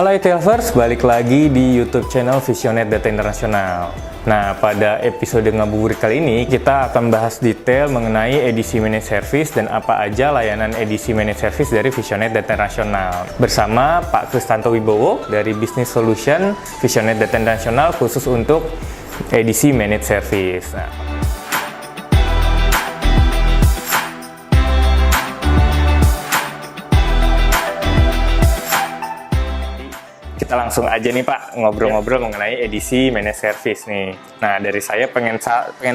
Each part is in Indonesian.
Halo IT-Lovers, balik lagi di YouTube channel Visionet Data Internasional. Nah, pada episode ngabuburit kali ini kita akan bahas detail mengenai edisi Managed Service dan apa aja layanan edisi Managed Service dari Visionet Data Internasional. Bersama Pak Kristanto Wibowo dari Business Solution Visionet Data Internasional khusus untuk edisi Managed Service. Nah, kita langsung aja nih Pak ngobrol-ngobrol mengenai edisi Managed Service nih. Nah, dari saya pengen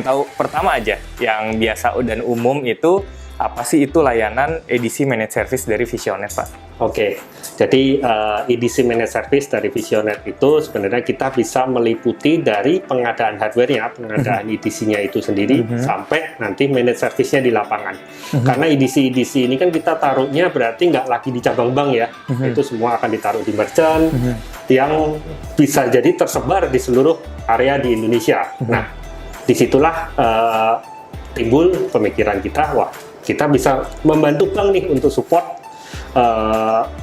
tahu pertama aja yang biasa dan umum itu apa sih itu layanan edisi Managed Service dari Visionet, Pak? Oke, jadi edisi Managed Service dari Visionet itu sebenarnya kita bisa meliputi dari pengadaan hardware-nya, pengadaan edisinya itu sendiri sampai nanti Managed Service-nya di lapangan. Karena edisi-edisi ini kan kita taruhnya berarti nggak lagi di cabang bank ya, itu semua akan ditaruh di merchant yang bisa jadi tersebar di seluruh area di Indonesia. Nah, disitulah timbul pemikiran kita, wah kita bisa membantu bank nih untuk support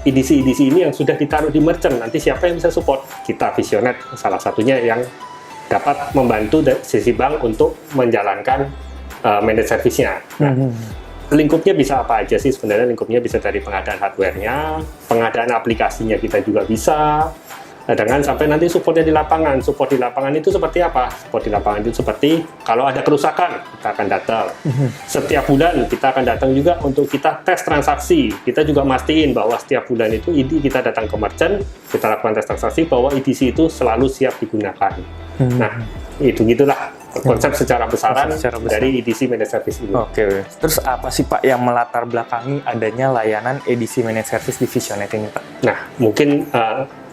edisi-edisi ini yang sudah ditaruh di merchant. Nanti siapa yang bisa support? Kita Visionet salah satunya yang dapat membantu dari sisi bank untuk menjalankan managed service-nya. Nah, lingkupnya bisa apa aja sih sebenarnya? Lingkupnya bisa dari pengadaan hardware-nya, pengadaan aplikasinya kita juga bisa, dengan sampai nanti supportnya di lapangan. Support di lapangan itu seperti apa? Support di lapangan itu seperti kalau ada kerusakan, kita akan datang. Setiap bulan kita akan datang juga untuk kita tes transaksi. Kita juga mastiin bahwa setiap bulan itu kita datang ke merchant, kita lakukan tes transaksi bahwa EDC itu selalu siap digunakan. Nah, itu gitulah konsep secara besaran dari edisi Managed Service ini. Oke. Terus apa sih Pak yang melatar belakangi adanya layanan edisi Managed Service di Visionet ini, Pak? Nah, mungkin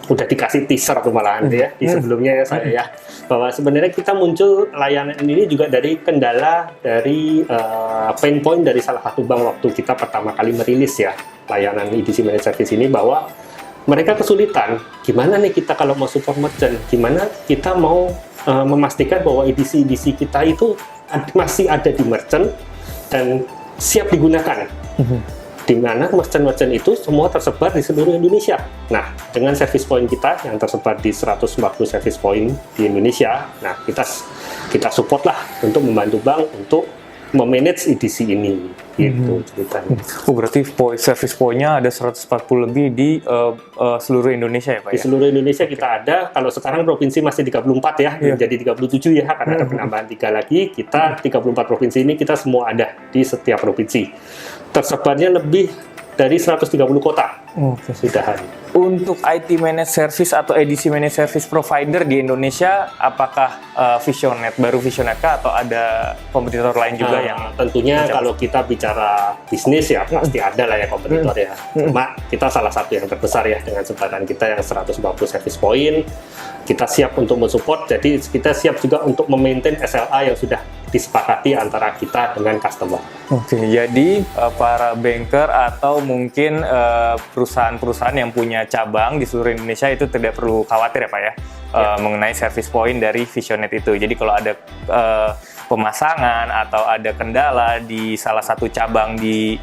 udah dikasih teaser tuh malahan ya di sebelumnya ya saya ya, bahwa sebenarnya kita muncul layanan ini juga dari kendala dari pain point dari salah satu bank waktu kita pertama kali merilis ya layanan edisi Managed Service ini, bahwa mereka kesulitan gimana nih kita kalau mau support merchant, gimana kita mau memastikan bahwa edisi-edisi kita itu masih ada di merchant dan siap digunakan. Di mana merchant-merchant itu semua tersebar di seluruh Indonesia. Nah, dengan service point kita yang tersebar di 140 service point di Indonesia, nah kita support lah untuk membantu bank untuk memanage edisi ini, gitu ceritanya. Berarti service point-nya ada 140 lebih di seluruh Indonesia ya Pak? Di seluruh Indonesia kita ada. Kalau sekarang provinsi masih 34 ya, menjadi 37 ya, karena ada penambahan 3 lagi. Kita 34 provinsi ini kita semua ada di setiap provinsi. Tersebarnya lebih dari 130 kota. Sudahan. Untuk IT Managed Service atau edisi Managed Service Provider di Indonesia, apakah Visionet, baru Visionet kah atau ada kompetitor lain juga yang tentunya kalau kita bicara bisnis ya pasti ada lah ya kompetitor ya. Cuma kita salah satu yang terbesar ya dengan sebaran kita yang 150 service point. Kita siap untuk mensupport, jadi kita siap juga untuk memaintain SLA yang sudah disepakati antara kita dengan customer. Oke, jadi para banker atau mungkin perusahaan-perusahaan yang punya cabang di seluruh Indonesia itu tidak perlu khawatir ya Pak ya, mengenai service point dari Visionet itu. Jadi kalau ada pemasangan atau ada kendala di salah satu cabang di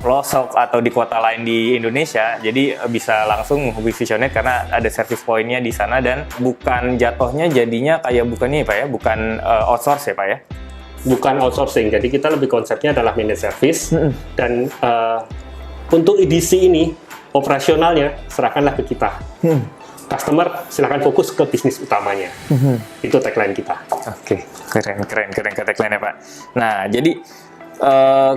pelosok atau di kota lain di Indonesia, jadi bisa langsung menghubungi Visionet karena ada service point-nya di sana dan bukan jatuhnya jadinya kayak bukan outsource ya Pak ya? Bukan outsourcing, jadi kita lebih konsepnya adalah managed service dan untuk edisi ini operasionalnya serahkanlah ke kita. Customer silakan fokus ke bisnis utamanya. Itu tagline kita. Oke, keren tagline-nya Pak. Nah, jadi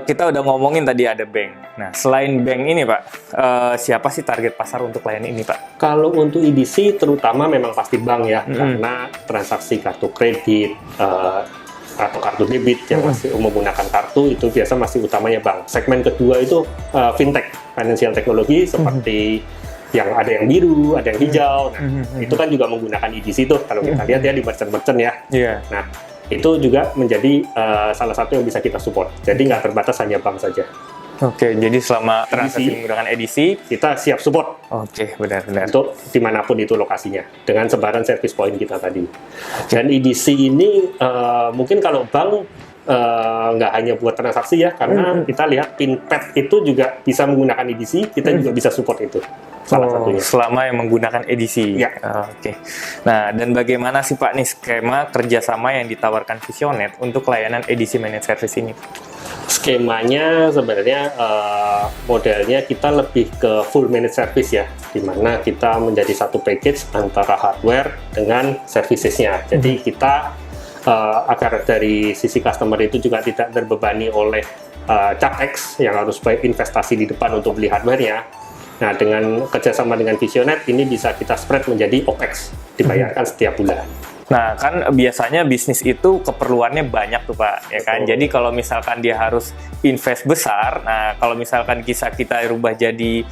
kita udah ngomongin tadi ada bank. Nah, selain bank ini Pak, siapa sih target pasar untuk layanan ini Pak? Kalau untuk edisi terutama memang pasti bank ya, karena transaksi kartu kredit atau kartu debit yang masih menggunakan kartu itu biasa masih utamanya bank. Segmen kedua itu fintech, financial technology seperti yang ada yang biru, ada yang hijau. Nah, itu kan juga menggunakan edisi tuh kalau kita lihat ya di merchant-merchant ya. Nah, itu juga menjadi salah satu yang bisa kita support. Jadi nggak terbatas hanya bank saja. Oke, jadi selama transaksi menggunakan edisi, kita siap support. Oke, benar-benar. Untuk dimanapun itu lokasinya, dengan sebaran service point kita tadi. Dan edisi ini mungkin kalau bank nggak hanya buat transaksi ya, karena kita lihat pin pad itu juga bisa menggunakan EDC, kita juga bisa support itu. Salah satunya. Selama yang menggunakan edisi. Ya. Oke. Nah, dan bagaimana sih Pak nih skema kerjasama yang ditawarkan Visionet untuk layanan edisi managed service ini? Skemanya sebenarnya modelnya kita lebih ke full managed service ya, di mana kita menjadi satu package antara hardware dengan servicesnya. Jadi kita agar dari sisi customer itu juga tidak terbebani oleh capex yang harus investasi di depan untuk beli hardware-nya. Nah, dengan kerjasama dengan Visionet ini bisa kita spread menjadi OPEX, dibayarkan setiap bulan. Nah, kan biasanya bisnis itu keperluannya banyak tuh Pak, ya kan? Betul. Jadi kalau misalkan dia harus invest besar, nah kalau misalkan kita rubah jadi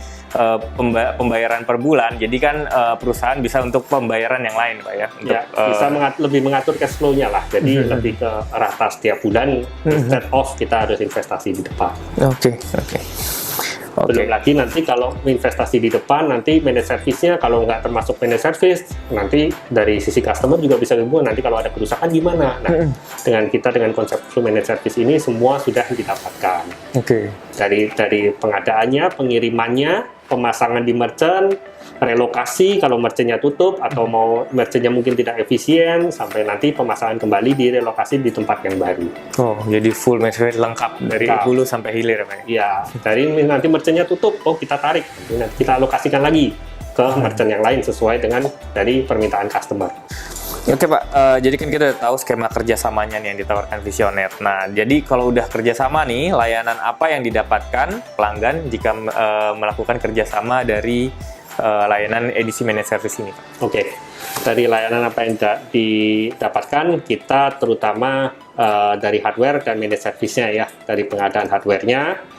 pembayaran per bulan, jadi kan perusahaan bisa untuk pembayaran yang lain Pak ya? Untuk, Ya, bisa lebih mengatur cash flow-nya lah, jadi lebih ke rata setiap bulan, instead of kita harus investasi di depan. Oke. Belum lagi nanti kalau investasi di depan, nanti managed service-nya kalau nggak termasuk managed service, nanti dari sisi customer juga bisa hubungan, nanti kalau ada kerusakan gimana. Nah, dengan konsep full managed service ini semua sudah didapatkan. Oke. Dari pengadaannya, pengirimannya, pemasangan di merchant, relokasi kalau merchantnya tutup atau mau merchantnya mungkin tidak efisien, sampai nanti pemasangan kembali di relokasi di tempat yang baru. Oh, jadi full managed service lengkap dari hulu sampai hilir ya Pak? Ya, dari nanti merchantnya tutup, kita tarik, nanti kita alokasikan lagi ke merchant yang lain sesuai dengan dari permintaan customer. Oke Pak, jadi kan kita udah tahu skema kerjasamanya nih yang ditawarkan Visionet. Nah, jadi kalau udah kerjasama nih, layanan apa yang didapatkan pelanggan jika melakukan kerjasama dari layanan edisi managed service ini Pak? Oke, dari layanan apa yang didapatkan, kita terutama dari hardware dan managed service-nya ya, dari pengadaan hardware-nya.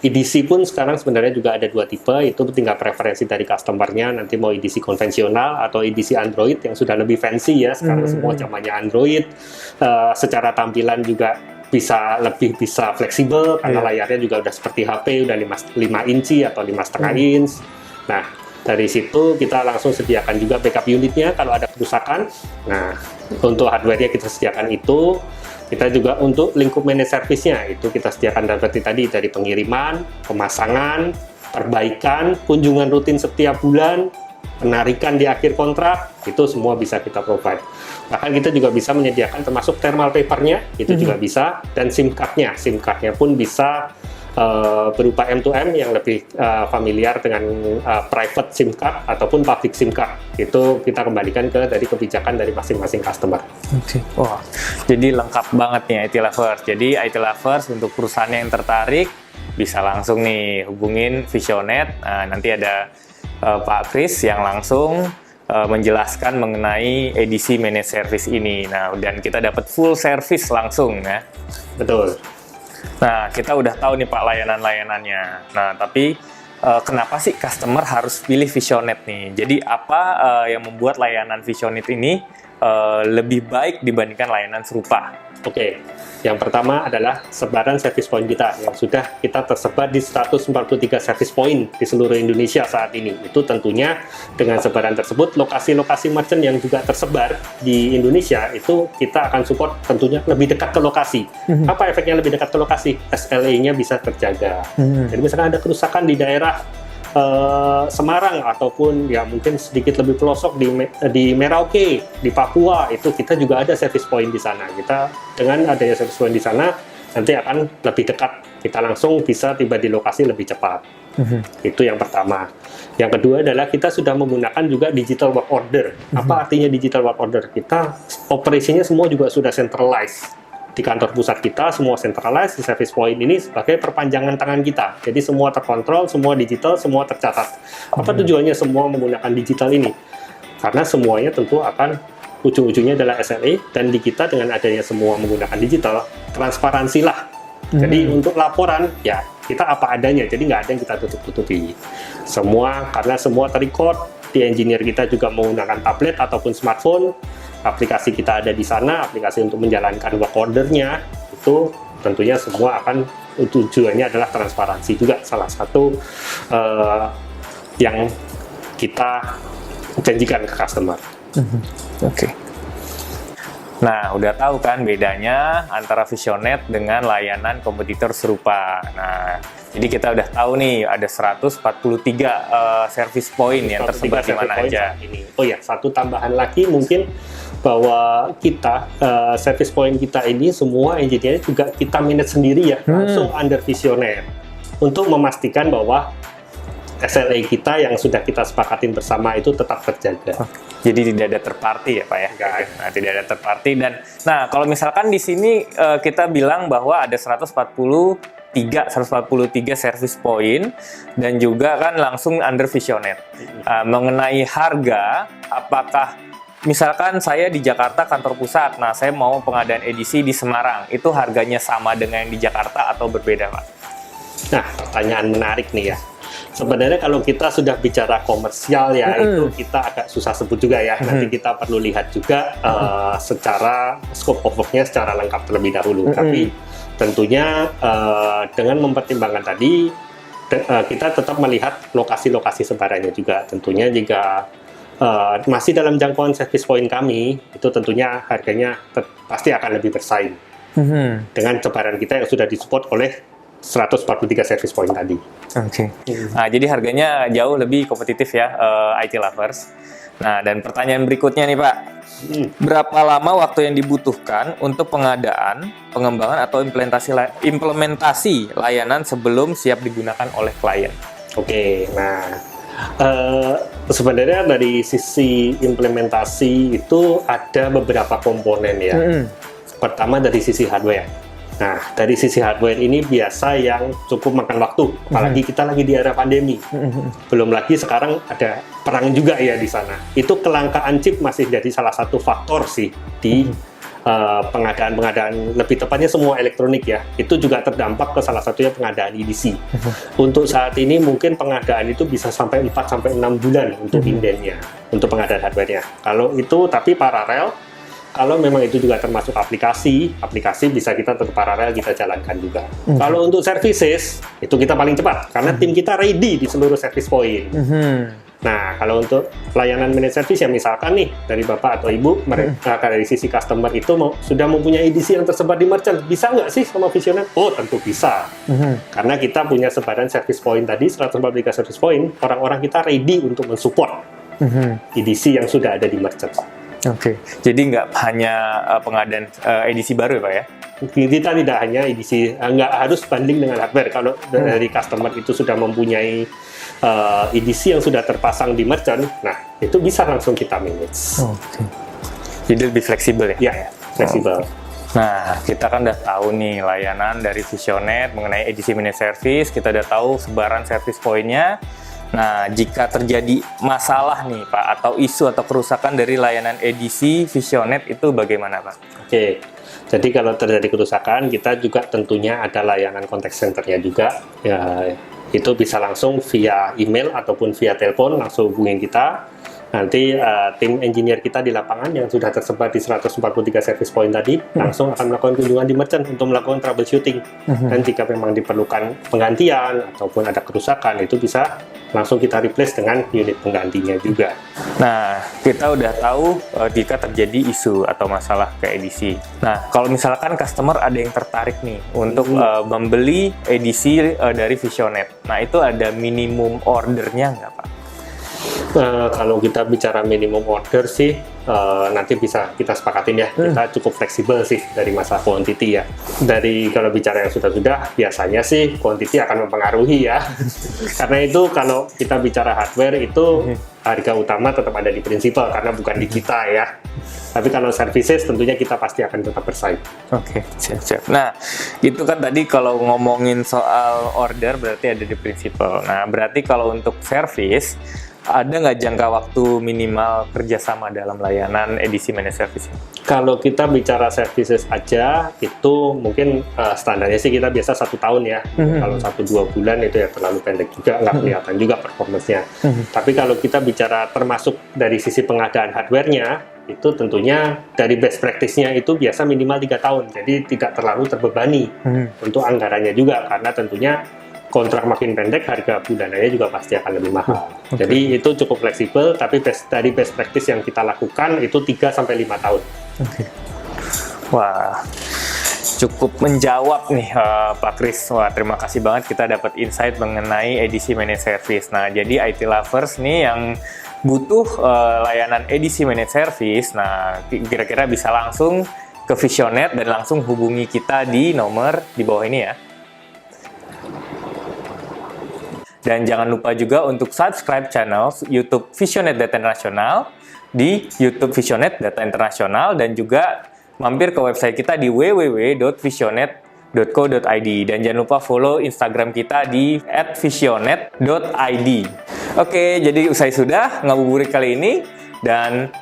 EDC pun sekarang sebenarnya juga ada dua tipe, itu tinggal preferensi dari customer-nya, nanti mau EDC konvensional atau EDC Android yang sudah lebih fancy ya, sekarang semua zamannya Android, secara tampilan juga bisa fleksibel karena layarnya juga udah seperti HP, udah 5 inci atau 5,5 inch. Nah, dari situ kita langsung sediakan juga backup unitnya kalau ada kerusakan. Nah, untuk hardware-nya kita sediakan itu. Kita juga untuk lingkup managed service-nya itu kita sediakan seperti tadi, dari pengiriman, pemasangan, perbaikan, kunjungan rutin setiap bulan, penarikan di akhir kontrak, itu semua bisa kita provide. Bahkan kita juga bisa menyediakan termasuk thermal paper-nya, itu juga bisa, dan SIM card-nya pun bisa berupa M2M yang lebih familiar dengan private SIM card ataupun public SIM card. Itu kita kembalikan dari kebijakan dari masing-masing customer. Oke. Wah, jadi lengkap banget nih IT Lovers. Jadi IT Lovers untuk perusahaan yang tertarik bisa langsung nih hubungin Visionet. Nah, nanti ada Pak Kris yang langsung menjelaskan mengenai edisi managed service ini. Nah, dan kita dapat full service langsung ya. Betul. Nah, kita udah tahu nih Pak layanan-layanannya. Nah, tapi kenapa sih customer harus pilih Visionet nih? Jadi apa yang membuat layanan Visionet ini lebih baik dibandingkan layanan serupa? Oke, yang pertama adalah sebaran service point kita yang sudah kita tersebar di 143 service point di seluruh Indonesia saat ini. Itu tentunya dengan sebaran tersebut, lokasi-lokasi merchant yang juga tersebar di Indonesia itu kita akan support tentunya lebih dekat ke lokasi. Apa efeknya lebih dekat ke lokasi? SLA-nya bisa terjaga. Jadi misalkan ada kerusakan di daerah Semarang ataupun ya mungkin sedikit lebih pelosok di Merauke, di Papua, itu kita juga ada service point di sana. Kita dengan adanya service point di sana nanti akan lebih dekat, kita langsung bisa tiba di lokasi lebih cepat. Itu yang pertama. Yang kedua adalah kita sudah menggunakan juga digital work order. Apa artinya digital work order? Kita operasinya semua juga sudah centralized. Di kantor pusat kita semua centralized, di service point ini sebagai perpanjangan tangan kita. Jadi semua terkontrol, semua digital, semua tercatat. Apa tujuannya semua menggunakan digital ini? Karena semuanya tentu akan ujung-ujungnya adalah SLA, dan di kita dengan adanya semua menggunakan digital, transparansi lah. Jadi untuk laporan ya kita apa adanya, jadi nggak ada yang kita tutup-tutupi. Karena semua terrecord, di engineer kita juga menggunakan tablet ataupun smartphone, aplikasi kita ada di sana, aplikasi untuk menjalankan work order-nya, itu tentunya semua akan tujuannya adalah transparansi juga, salah satu yang kita janjikan ke customer. Oke. Nah, udah tahu kan bedanya antara Visionet dengan layanan kompetitor serupa. Nah, jadi kita udah tahu nih ada 143 service point yang tersebar di mana aja. Ini. Oh ya, satu tambahan lagi mungkin bahwa kita service point kita ini semua engineer juga kita manage sendiri ya, langsung under Visionet untuk memastikan bahwa SLA kita yang sudah kita sepakatin bersama itu tetap terjaga. Jadi tidak ada third party ya Pak ya? Nah, tidak ada third party. Dan nah kalau misalkan di sini kita bilang bahwa ada 143 service point dan juga kan langsung under Visionet. Mengenai harga, apakah misalkan saya di Jakarta kantor pusat, nah saya mau pengadaan edisi di Semarang, itu harganya sama dengan yang di Jakarta atau berbeda Pak? Nah, pertanyaan menarik nih ya. Sebenarnya kalau kita sudah bicara komersial ya, itu kita agak susah sebut juga ya. Nanti kita perlu lihat juga secara scope of work-nya secara lengkap terlebih dahulu. Tapi tentunya dengan mempertimbangkan tadi, kita tetap melihat lokasi-lokasi sebarannya juga. Tentunya jika masih dalam jangkauan service point kami, itu tentunya harganya pasti akan lebih bersaing dengan sebaran kita yang sudah disupport oleh 143 service point tadi. Oke. Nah, jadi harganya jauh lebih kompetitif ya, IT lovers. Nah, dan pertanyaan berikutnya nih Pak, berapa lama waktu yang dibutuhkan untuk pengadaan, pengembangan atau implementasi layanan sebelum siap digunakan oleh klien? Oke, nah sebenarnya dari sisi implementasi itu ada beberapa komponen ya. Pertama dari sisi hardware. Nah, dari sisi hardware ini biasa yang cukup makan waktu, apalagi kita lagi di era pandemi. Belum lagi sekarang ada perang juga ya di sana. Itu kelangkaan chip masih jadi salah satu faktor sih di pengadaan, lebih tepatnya semua elektronik ya. Itu juga terdampak ke salah satunya pengadaan EDC. Untuk saat ini mungkin pengadaan itu bisa sampai 4-6 bulan untuk indennya, untuk pengadaan hardware-nya. Kalau itu tapi paralel, kalau memang itu juga termasuk aplikasi bisa kita tetap paralel kita jalankan juga. Kalau untuk services, itu kita paling cepat karena tim kita ready di seluruh service point. Nah, kalau untuk layanan managed service ya misalkan nih dari Bapak atau Ibu, mereka dari sisi customer itu sudah mempunyai edisi yang tersebar di merchant, bisa nggak sih sama Visionet? Oh, tentu bisa. Karena kita punya sebaran service point tadi, 143 service point, orang-orang kita ready untuk mensupport edisi yang sudah ada di merchant. Oke, jadi nggak hanya pengadaan edisi baru ya Pak ya? Kita tidak hanya edisi, nggak harus banding dengan hardware. Kalau dari customer itu sudah mempunyai edisi yang sudah terpasang di merchant, nah itu bisa langsung kita manage. Oke. Jadi lebih fleksibel ya? Ya, fleksibel. Nah, kita kan udah tahu nih layanan dari Visionet mengenai edisi managed service, kita udah tahu sebaran service point-nya. Nah, jika terjadi masalah nih Pak, atau isu atau kerusakan dari layanan edisi Visionet itu bagaimana Pak? Oke, jadi kalau terjadi kerusakan, kita juga tentunya ada layanan contact center-nya juga. Ya, itu bisa langsung via email ataupun via telepon, langsung hubungin kita. Nanti tim engineer kita di lapangan yang sudah tersebar di 143 service point tadi langsung akan melakukan kunjungan di merchant untuk melakukan troubleshooting. Dan jika memang diperlukan penggantian ataupun ada kerusakan, itu bisa langsung kita replace dengan unit penggantinya juga. Nah, kita udah tahu jika terjadi isu atau masalah ke edisi. Nah, kalau misalkan customer ada yang tertarik nih untuk membeli edisi dari Visionet, nah itu ada minimum ordernya nggak Pak? Kalau kita bicara minimum order sih nanti bisa kita sepakatin ya, kita cukup fleksibel sih dari masalah quantity ya. Dari kalau bicara yang sudah biasanya sih quantity akan mempengaruhi ya. Karena itu kalau kita bicara hardware itu harga utama tetap ada di prinsipal karena bukan di kita ya. Tapi kalau services tentunya kita pasti akan tetap bersaing. Oke, siap-siap. Nah, itu kan tadi kalau ngomongin soal order berarti ada di prinsipal. Nah, berarti kalau untuk service ada nggak jangka waktu minimal kerjasama dalam layanan edisi managed service? Kalau kita bicara services aja, itu mungkin standarnya sih kita biasa 1 tahun ya. Kalau 1-2 bulan itu ya terlalu pendek juga, nggak kelihatan juga performance-nya. Tapi kalau kita bicara termasuk dari sisi pengadaan hardware-nya, itu tentunya dari best practice-nya itu biasa minimal 3 tahun. Jadi tidak terlalu terbebani untuk anggarannya juga, karena tentunya kontrak makin pendek, harga bulanannya juga pasti akan lebih mahal. Jadi itu cukup fleksibel, tapi dari best practice yang kita lakukan itu 3-5 tahun. Wah, cukup menjawab nih Pak Kris. Wah, terima kasih banget kita dapat insight mengenai edisi managed service. Nah, jadi IT lovers nih yang butuh layanan edisi managed service, nah kira-kira bisa langsung ke Visionet dan langsung hubungi kita di nomor di bawah ini ya. Dan jangan lupa juga untuk subscribe channel YouTube Visionet Data Internasional di YouTube Visionet Data Internasional, dan juga mampir ke website kita di www.visionet.co.id, dan jangan lupa follow Instagram kita di @visionet.id. Oke, jadi usai sudah ngabuburit kali ini, dan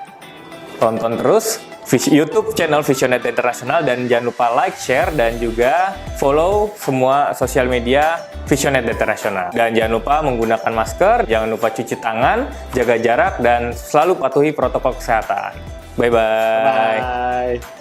tonton terus YouTube channel Visionet Internasional, dan jangan lupa like, share, dan juga follow semua sosial media Visionet Internasional. Dan jangan lupa menggunakan masker, jangan lupa cuci tangan, jaga jarak, dan selalu patuhi protokol kesehatan. Bye-bye. Bye.